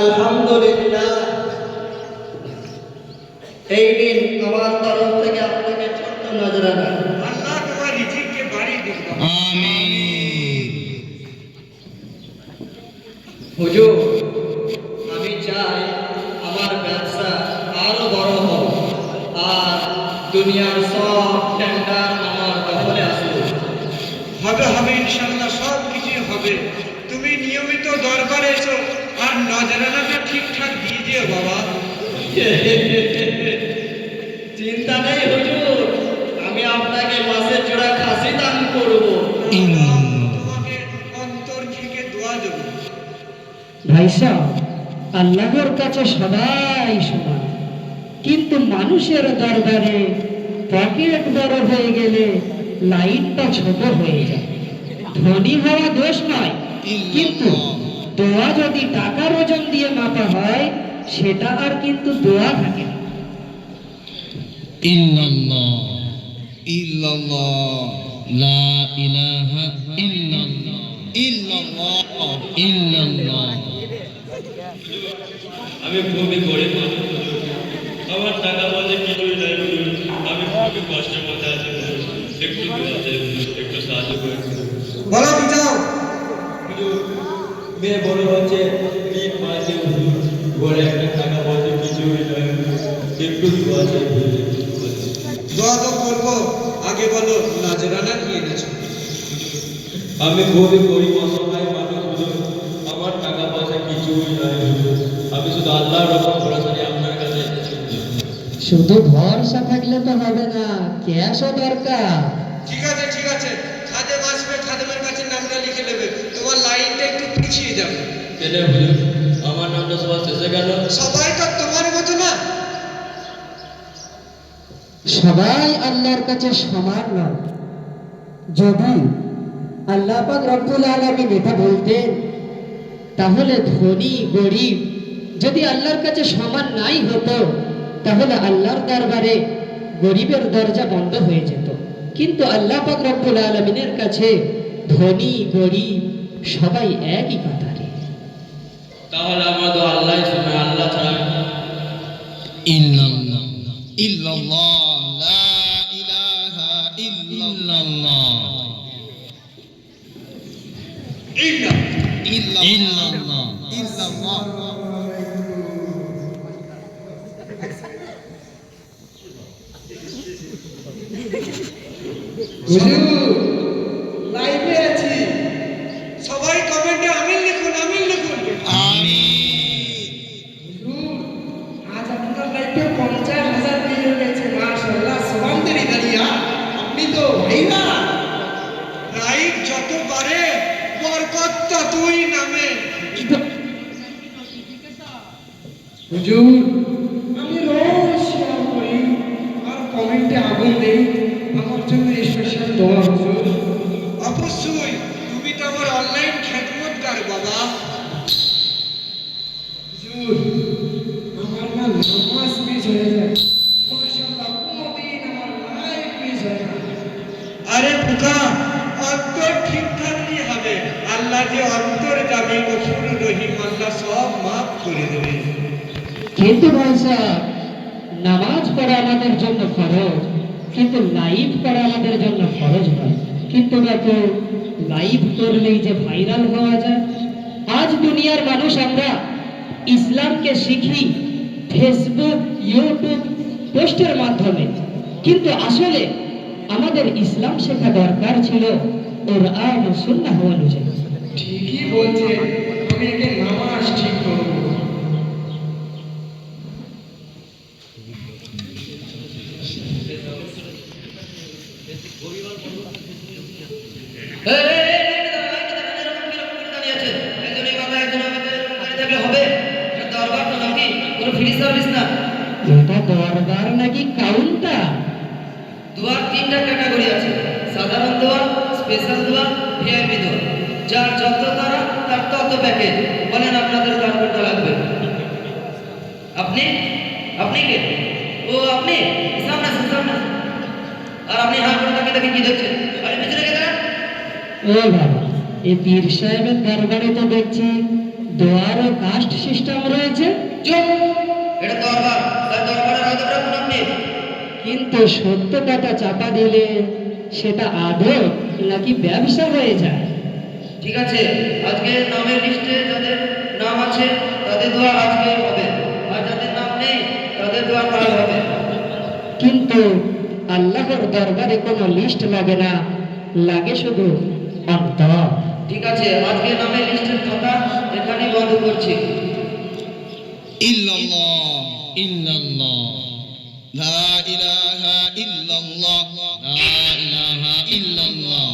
আলহামদুলিল্লাহ, এই দিন আমার তরফ থেকে আপনাকে ছোট্ট নজরানা। আল্লাহ তোমার রিজিককে বাড়িয়ে দিন। আমিন। হুজুর, আমি চাই আমার ব্যবসা আরো বড় হোক আর দুনিয়ার সব টেন্ডার আমার দখলে আসুক। হবে হবে ইনশাআল্লাহ, সব কিছুই হবে। তুমি নিয়মিত দরবারে এসো আর নজরানাটা ঠিকঠাক দিয়ে দিও বাবা। চিন্তা নেই হুজুর, আমি আপনাকে মাসে জোড়া খাসি দান করব। তোমাকে অন্তর থেকে দোয়া দেব। ভাই সাহেব, আল্লাহর কাছে সবাই সমান, কিন্তু মানুষের দরবারে পকেট বড় হয়ে গেলে লাইনটা ছোট হয়ে যায়। ধনী হওয়া দোষ নয়, কিন্তু দোয়া যদি টাকার ওজন দিয়ে মাপা হয় সেটা আর কিন্তু দোয়া থাকে না। ইল্লাল্লাহ ইল্লাল্লাহ লা ইলাহা ইল্লাল্লাহ ইল্লাল্লাহ ইল্লাল্লাহ। আমি খুবই গরিব মানুষ, আমার টাকা পয়সা কিছুই নাই, আমি খুবই কষ্টের মধ্যে আছি, একটু দোয়া চাই, একটু সাহায্য করে। বলো বুঝাও। মেয়ে বড় হচ্ছে, 3 মাসে ঘরে একটা টাকা পয়সা কিছুই নাই, একটু দোয়া চাই। দোয়া তো করবো, আগে বলো নজরানা কি এনেছো? আমি খুবই গরিব অসহায় মানুষ হুজুর, আমার টাকা পয়সা কিছুই নাই হুজুর, আমি শুধু আল্লাহর রহমত ভরসা নিয়ে আপনার কাছে এসেছি হুজুর। শুধু ভরসা থাকলে তো হবে না, ক্যাশও দরকার। ঠিক আছে ঠিক আছে, খাদেম আসবে, খাদেমের কাছে নামটা লিখে নেবে। তোমার লাইনটা একটু পিছিয়ে যাবে। কেন হুজুর, আমার নামটা সবার শেষে গেল? সবাই তো তোমার মতো না। সবাই আল্লাহর কাছে সমান নয়। যদি আল্লাহ পাক রব্বুল আলামিন এটা বলতেন, তাহলে ধনী গরিব যদি আল্লাহর কাছে সমান নাই হতো, তাহলে আল্লাহর দরবারে গরিবের দরজা বন্ধ হয়ে যেত। কিন্তু আল্লাহ পাক রব্বুল আলামিনের কাছে ধনী গরিব সবাই একই কাতারে। তাহলে আমার তো আল্লাহ শুনে, আল্লাহ ছাড়া ইল্লাল্লাহ ইল্লাল্লাহ লা ইলাহা ইল্লাল্লাহ ইল্লাল্লাহ ইল্লাল্লাহ। লাইভে আছি, সবাই কমেন্টে আমিন লিখুন, আমিন লিখুন। আমিন। আজ আপনার লাইভে 50,000 ভিউ হয়েছে, মাশাআল্লাহ, সুবহানাল্লাহ দাঁড়িয়া আপনি তো ভাইরা। লাইক যত বাড়ে বরকত ততই নামে। হুজুর, আমি রোজ শেয়ার করি আর কমেন্টে আগুন দেই, আমার জন্য স্পেশাল দোয়া হুজুর। অবশ্যই, তুমি তো আমার অনলাইন খেদমতগার বাবা। হুজুর, আমার না নামাজ মিস হয়ে যায়, মাশাআল্লাহ, কোনোদিন আমার লাইভ মিস হয় না। আরে বোকা, অন্তর ঠিক থাকলেই হবে। আল্লাহ যে অন্তর যাবে, গফুর রহিম, আল্লাহ সব মাফ করে দেবে। কিন্তু ভাই সাহেব, নামাজ পড়া আমাদের জন্য ফরজ, কিন্তু লাইভ করা আমাদের জন্য ফরজ নয়। কিন্তু দেখো, লাইভ করলেই যে ভাইরাল হওয়া যায়। আজ দুনিয়ার মানুষ আমরা ইসলামকে শিখি ফেসবুক, ইউটিউব পোস্টের মাধ্যমে, কিন্তু আসলে আমাদের ইসলাম শেখা দরকার ছিল কোরআন ও সুন্নাহ অনুযায়ী। ঠিকই বলছে, আমি একে নামাজ ঠিক করবো। এটা দরবার নাকি কাউন্টার? দোয়ার 3টা ক্যাটাগরি আছে, সাধারণ দোয়া, স্পেশাল দোয়া, ভিআইপি দোয়া। যার যত তারা তার তত প্যাকেজ। বলেন আপনাদের কার কোনটা লাগবে? আপনি আপনি কে? ও আপনি, সামনে আসুন, সামনে আসুন। আর আপনি হাত করে তাকে কি দেখছেন? আরে পিছনে কে দাঁড়ান? ও বাবা, এই পীর সাহেবের দরবারে তো দেখছি দোয়ারও কাস্ট সিস্টেম রয়েছে। চুপ! এটা দরবার, তাই দরবারের আদবটা প্রণাম নেই। কিন্তু সত্য কথা চাপা দিলে সেটা আদব নাকি ব্যবসা হয়ে যায়? ঠিক আছে, আজকে নামের লিস্টে যাদের নাম আছে তাদের দোয়া আজকে হবে, আর যাদের নাম নেই তাদের দোয়া কাল হবে। কিন্তু আল্লাহর দরবারে কোনো লিস্ট লাগে না, লাগে শুধু অন্তর। ঠিক আছে, আজকে নামের লিস্টের খাতা এখানেই বন্ধ করছি। ইল্লাল্লাহ ইল্লাল্লাহ লা ইলাহা ইল্লাল্লাহ লা ইলাহা ইল্লাল্লাহ